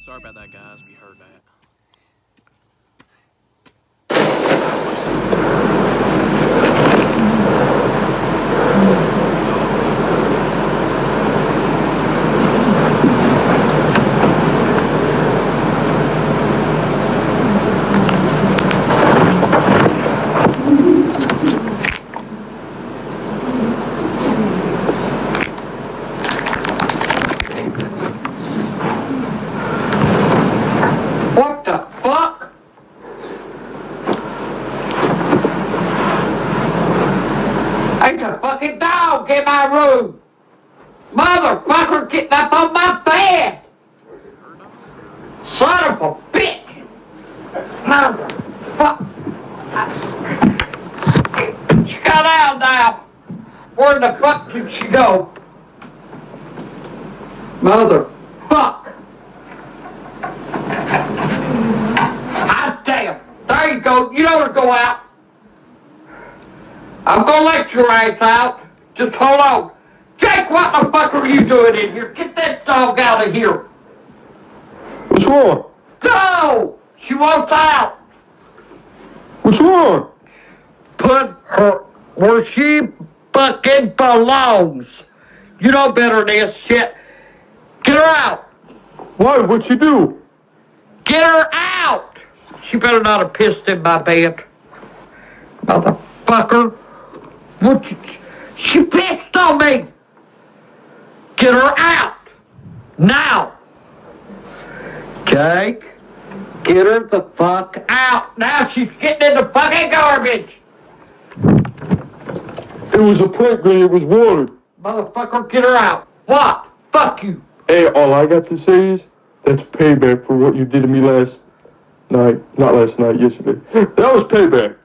Sorry about that, guys, if you heard that. What the fuck? It's a fucking dog in my room. Motherfucker getting up on my bed. Son of a bitch. Motherfucker. She got out now. Where the fuck did she go? Motherfucker. Hot damn. There you go. You know where to go out. I'm gonna let your ass out. Just hold on. Jake, what the fuck are you doing in here? Get that dog out of here. What's wrong? Go! She wants out. What's wrong? Put her where she fucking belongs. You know better than this shit. Get her out. Why? What'd she do? Get her out. She better not have pissed in my bed. Motherfucker. What you, she pissed on me. Get her out. Now. Jake, get her the fuck out. Now she's getting in the fucking garbage. It was a prank, Granny. It was water. Motherfucker, get her out. What? Fuck you. Hey, all I got to say is, that's payback for what you did to me last night. Not last night, yesterday. That was payback.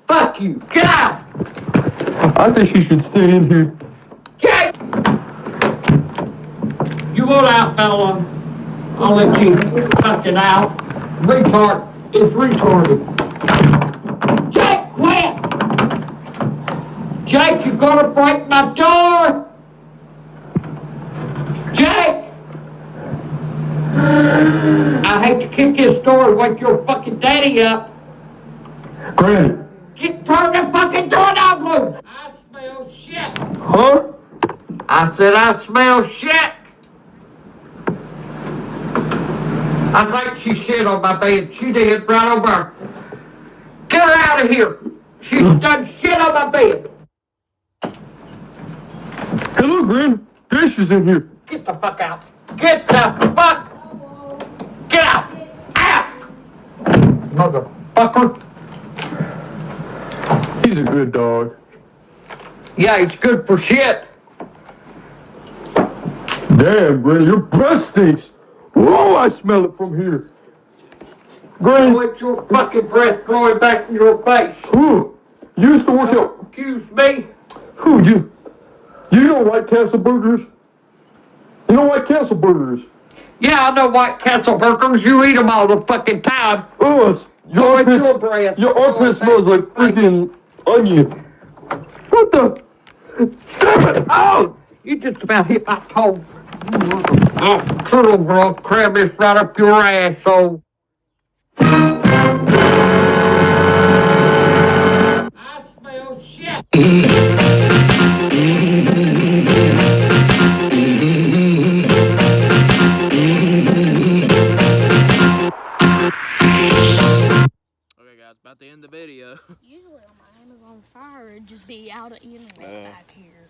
Fuck you. Get out. I think she should stay in here. Jake! You go out, fella. I'll let you fucking out. Retard is retarded. Jake, quit! Jake, you're gonna break my door! Jake! I hate to kick this door and wake your fucking daddy up. Granny. Turn the fucking doorknob loose! I smell shit! Huh? I said I smell shit! I think she shit on my bed. She did, right over. Get her out of here! She's done shit on my bed! Hello, Gran. Grace is in here. Get the fuck out! Get the fuck! Get out! Out! Motherfucker! He's a good dog. Yeah, he's good for shit. Damn, Granny, your breath stinks. Whoa, I smell it from here. Granny. Let your fucking breath blowing back in your face. Who? You used to work out. Excuse me? Who? You know White Castle Burgers? You know White Castle Burgers? Yeah, I know White Castle burgers. You eat them all the fucking time. Oh, your armpit smells like freaking onion. What the? Damn it! Ow! You just about hit my toe. Oh, turtle, bro. Crab this right up your asshole. I smell shit. Okay, guys, about to end the video. Usually on my Amazon Fire, it'd just be out of internet back here.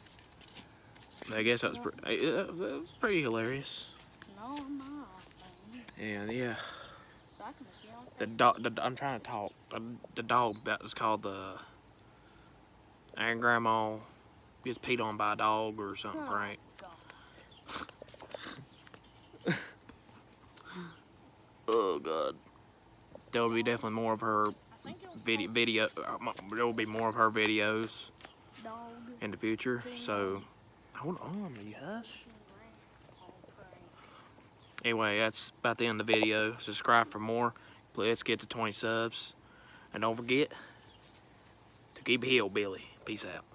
I guess that was it was pretty hilarious. No, I'm not. And yeah, So I can just yell. I'm trying to talk. The dog that is called the Iron Grandma gets peed on by a dog or something prank. God. Oh God, there will be definitely more of her video. There will be more of her videos in the future. So hold on, you hush. Anyway, that's about the end of the video. Subscribe for more. Let's get to 20 subs. And don't forget to keep it hillbilly. Peace out.